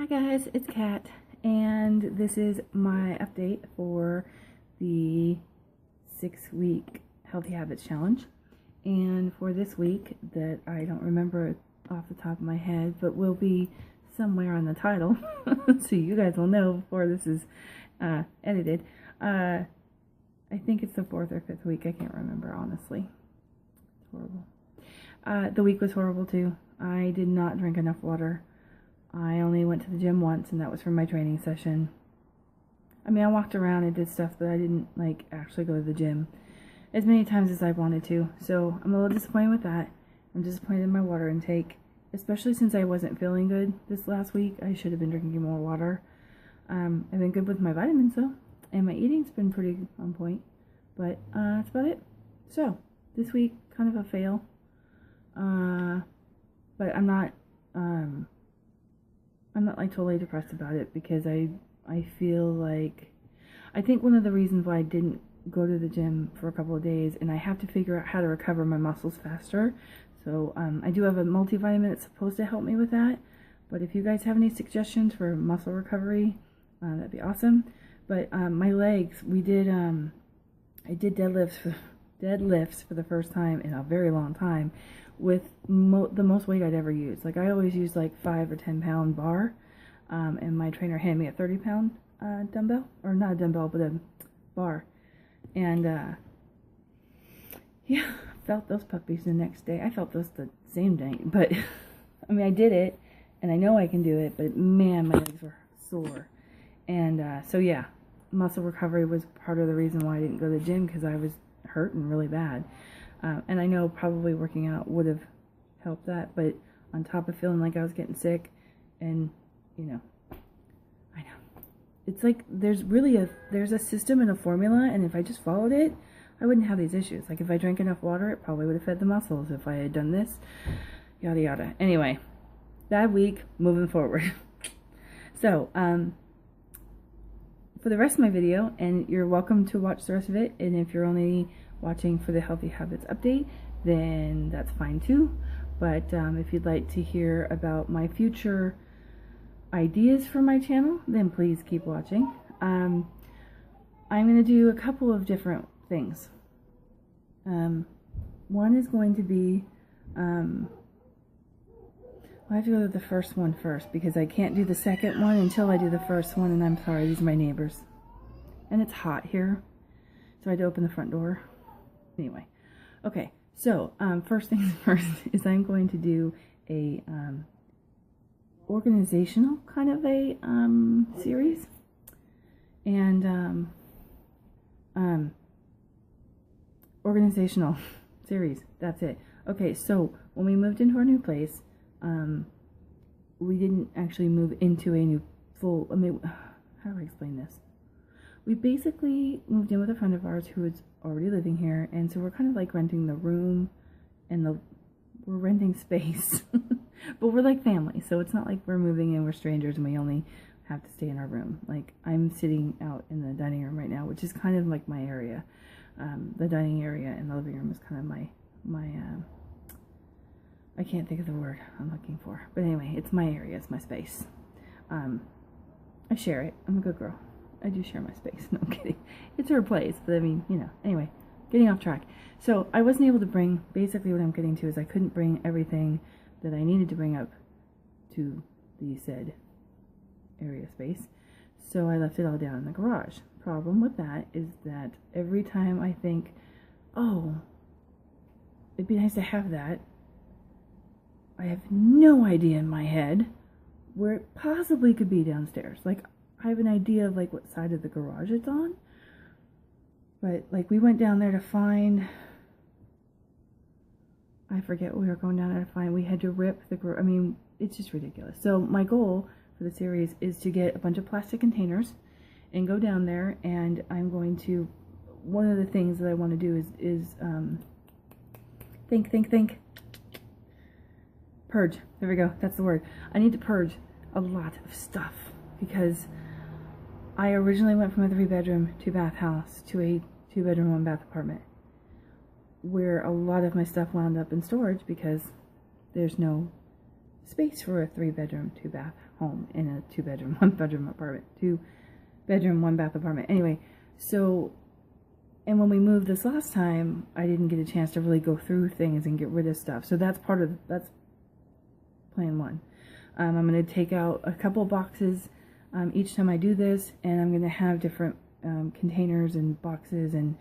Hi guys, it's Kat, and this is my update for the 6-week Healthy Habits Challenge. And for this week, that I don't remember off the top of my head, but will be somewhere on the title, so you guys will know before this is edited. I think it's the 4th or 5th week, I can't remember honestly. It's horrible. The week was horrible too. I did not drink enough water. I only went to the gym once, and that was for my training session. I mean, I walked around and did stuff, but I didn't, actually go to the gym as many times as I wanted to. So, I'm a little disappointed with that. I'm disappointed in my water intake, especially since I wasn't feeling good this last week. I should have been drinking more water. I've been good with my vitamins, though, and my eating's been pretty on point. But, that's about it. So, this week, kind of a fail. But I'm not totally depressed about it, because I feel like, I think one of the reasons why I didn't go to the gym for a couple of days, and I have to figure out how to recover my muscles faster. So I do have a multivitamin that's supposed to help me with that, but if you guys have any suggestions for muscle recovery, that'd be awesome. But my legs, I did deadlifts for the first time in a very long time, with the most weight I'd ever used. Like, I always use like 5 or 10 pound bar, and my trainer handed me a 30 pound dumbbell, or not a dumbbell, but a bar. And yeah, I felt those puppies the next day. I felt those the same day, but I mean, I did it, and I know I can do it, but man, my legs were sore. And so yeah, muscle recovery was part of the reason why I didn't go to the gym, because I was hurting really bad. And I know probably working out would have helped that, but on top of feeling like I was getting sick, and I know, it's like there's a system and a formula, and if I just followed it, I wouldn't have these issues. Like, if I drank enough water, it probably would have fed the muscles. If I had done this, yada yada. Anyway, that week, moving forward. So for the rest of my video, and you're welcome to watch the rest of it, and if you're only watching for the Healthy Habits update, then that's fine too. But if you'd like to hear about my future ideas for my channel, then please keep watching. I'm going to do a couple of different things. One is going to be, I have to go to the first one first, because I can't do the second one until I do the first one, and I'm sorry, these are my neighbors. And it's hot here, so I had to open the front door. Anyway, okay, so first things first is I'm going to do a organizational kind of a series, and organizational series, that's it. Okay, so when we moved into our new place, we didn't actually move into a new full, how do I explain this? We basically moved in with a friend of ours who was already living here, and so we're kind of like renting the room, and we're renting space, but we're like family, so it's not like we're moving in, we're strangers, and we only have to stay in our room. Like, I'm sitting out in the dining room right now, which is kind of like my area. The dining area and the living room is kind of my I can't think of the word I'm looking for, but anyway, it's my area, it's my space. I share it. I'm a good girl. I do share my space. No, I'm kidding. It's her place, but I mean, anyway, getting off track. So I wasn't able to bring, basically what I'm getting to is I couldn't bring everything that I needed to bring up to the said area space. So I left it all down in the garage. Problem with that is that every time I think, oh, it'd be nice to have that, I have no idea in my head where it possibly could be downstairs. Like, I have an idea of like what side of the garage it's on, but like we went down there to find, I forget what we were going down there to find. We had to rip the garage. I mean, it's just ridiculous. So my goal for the series is to get a bunch of plastic containers and go down there, and I'm going to, one of the things that I want to do is think, purge. There we go, that's the word. I need to purge a lot of stuff, because I originally went from a 3-bedroom, 2-bath house to a 2-bedroom, 1-bath apartment, where a lot of my stuff wound up in storage because there's no space for a 3-bedroom, 2-bath home in a 2-bedroom, 1-bedroom apartment, 2-bedroom, 1-bath apartment. Anyway, so, and when we moved this last time, I didn't get a chance to really go through things and get rid of stuff. So that's that's plan 1. I'm going to take out a couple boxes each time I do this, and I'm going to have different containers and boxes, and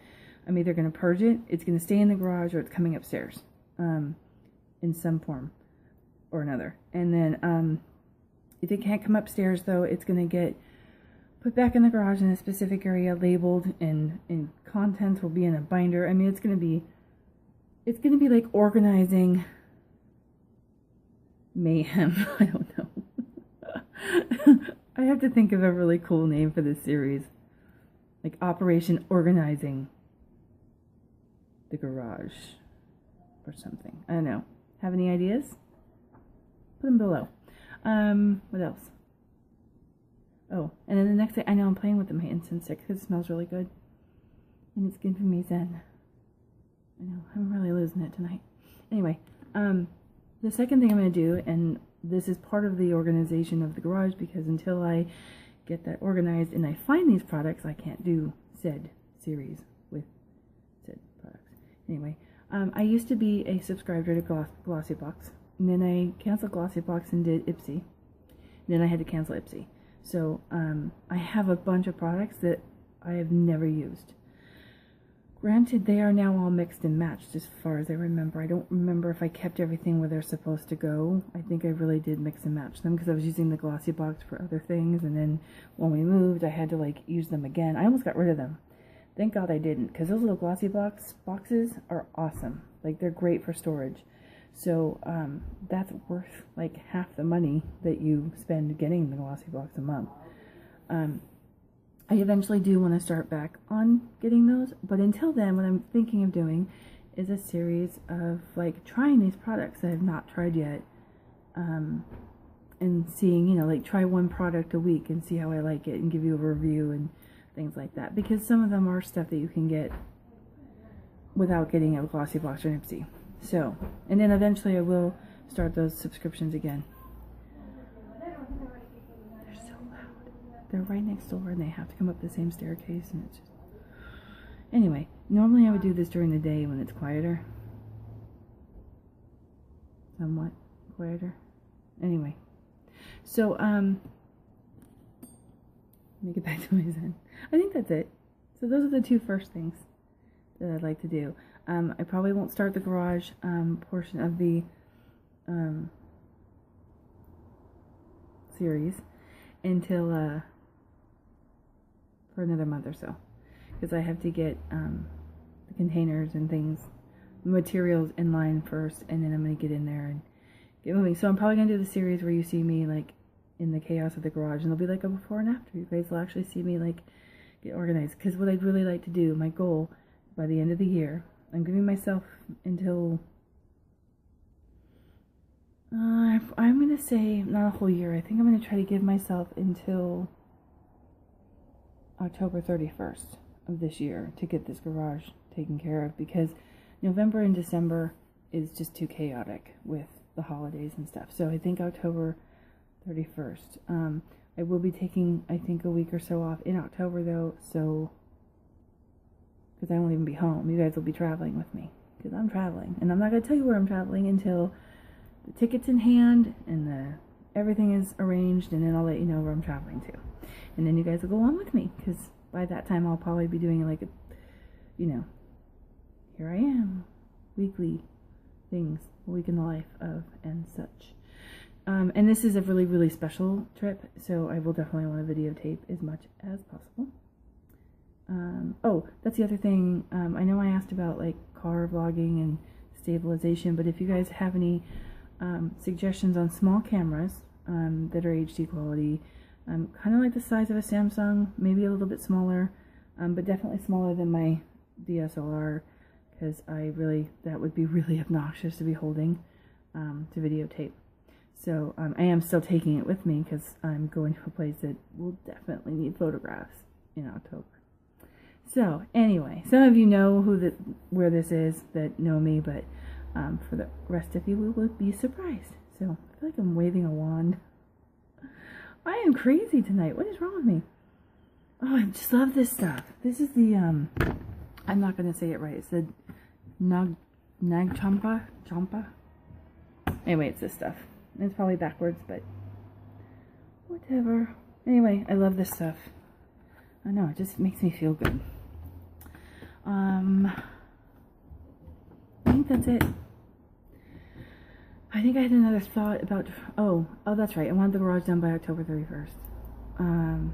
I'm either going to purge it, it's going to stay in the garage, or it's coming upstairs in some form or another. And then if it can't come upstairs, though, it's going to get put back in the garage in a specific area, labeled, and contents will be in a binder. I mean, it's going to be like organizing mayhem. I don't know. I have to think of a really cool name for this series, like Operation Organizing the Garage or something. I don't know. Have any ideas? Put them below. What else? Oh, and then the next day, I know I'm playing with the my incense stick because it smells really good. And it's giving me zen. I know, I'm really losing it tonight. Anyway, the second thing I'm going to do, and this is part of the organization of the garage, because until I get that organized and I find these products, I can't do said series with said products. Anyway, I used to be a subscriber to Glossybox, and then I canceled Glossybox and did Ipsy. And then I had to cancel Ipsy. So I have a bunch of products that I have never used. Granted, they are now all mixed and matched as far as I remember. I don't remember if I kept everything where they're supposed to go. I think I really did mix and match them because I was using the Glossybox for other things, and then when we moved, I had to like use them again. I almost got rid of them. Thank God I didn't, because those little Glossybox boxes are awesome. Like, they're great for storage. So that's worth like half the money that you spend getting the Glossybox a month. I eventually do want to start back on getting those, but until then, what I'm thinking of doing is a series of like trying these products that I've not tried yet, and seeing, you know, like try one product a week and see how I like it and give you a review and things like that, because some of them are stuff that you can get without getting a Glossybox or an Ipsy. So, and then eventually I will start those subscriptions again. They're so loud. They're right next door and they have to come up the same staircase, and it's just... Anyway, normally I would do this during the day when it's quieter. Somewhat quieter. Anyway. So, let me get back to my zen. I think that's it. So those are the two first things that I'd like to do. I probably won't start the garage portion of the series until for another month or so, because I have to get the containers and things, materials in line first, and then I'm going to get in there and get moving. So I'm probably going to do the series where you see me like in the chaos of the garage, and there'll be like a before and after. You guys will actually see me like get organized, because what I'd really like to do, my goal by the end of the year, I'm giving myself until I'm going to say not a whole year. I think I'm going to try to give myself until October 31st of this year to get this garage taken care of, because November and December is just too chaotic with the holidays and stuff. So I think October 31st. I will be taking, I think, a week or so off in October, though, so, because I won't even be home. You guys will be traveling with me, because I'm traveling, and I'm not going to tell you where I'm traveling until the ticket's in hand and everything is arranged, and then I'll let you know where I'm traveling to, and then you guys will go on with me, because by that time I'll probably be doing like a, you know, here I am, weekly things, a week in the life of, and such. And this is a really, really special trip, so I will definitely want to videotape as much as possible. Oh, that's the other thing. I know I asked about like car vlogging and stabilization, but if you guys have any suggestions on small cameras that are HD quality, kind of like the size of a Samsung, maybe a little bit smaller, but definitely smaller than my DSLR, because that would be really obnoxious to be holding to videotape. So I am still taking it with me, because I'm going to a place that will definitely need photographs in October. So anyway, some of you know where this is that know me, but for the rest of you, we will be surprised. So I feel like I'm waving a wand. I am crazy tonight. What is wrong with me? Oh, I just love this stuff. This is the, I'm not going to say it right. It's the Champa. Anyway, it's this stuff. It's probably backwards, but whatever. Anyway, I love this stuff. I know, it just makes me feel good. I think that's it. I think I had another thought about, oh, that's right. I wanted the garage done by October 31st.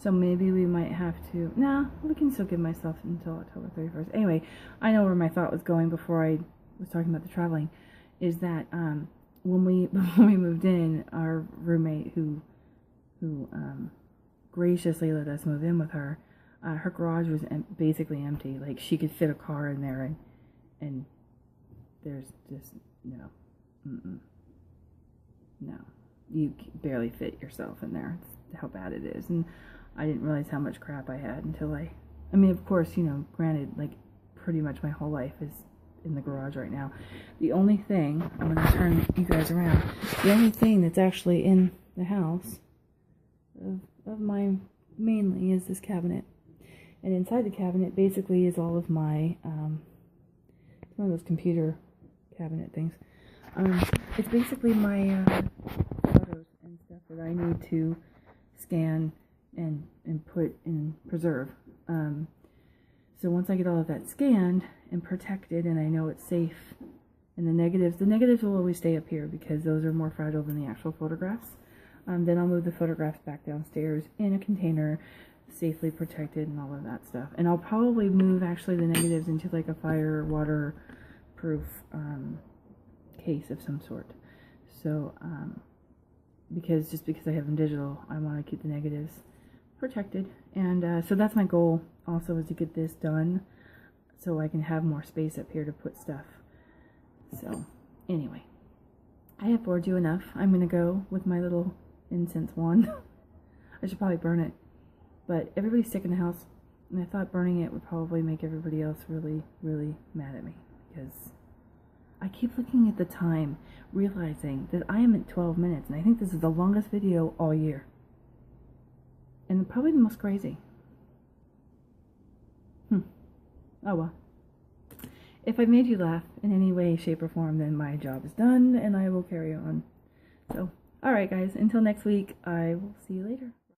So maybe we might have to, we can still give myself until October 31st. Anyway, I know where my thought was going before I was talking about the traveling, is that, when we moved in, our roommate who graciously let us move in with her, her garage was basically empty. Like, she could fit a car in there, and there's just no, no, you barely fit yourself in there. It's how bad it is. And I didn't realize how much crap I had until I mean, of course, you know, granted, like, pretty much my whole life is in the garage right now. The only thing, I'm going to turn you guys around, the only thing that's actually in the house of mine mainly is this cabinet. And inside the cabinet basically is all of my, it's one of those computer cabinet things. It's basically my photos and stuff that I need to scan and put and preserve. So once I get all of that scanned and protected and I know it's safe, and the negatives will always stay up here because those are more fragile than the actual photographs. Then I'll move the photographs back downstairs in a container, safely protected and all of that stuff. And I'll probably move actually the negatives into like a fire waterproof case of some sort. So because I have them digital, I want to keep the negatives protected. And so that's my goal also, is to get this done so I can have more space up here to put stuff. So anyway, I have bored you enough. I'm going to go with my little incense wand. I should probably burn it. But everybody's sick in the house, and I thought burning it would probably make everybody else really, really mad at me, because I keep looking at the time, realizing that I am at 12 minutes, and I think this is the longest video all year. And probably the most crazy. Oh well. If I made you laugh in any way, shape, or form, then my job is done, and I will carry on. So, alright guys, until next week, I will see you later.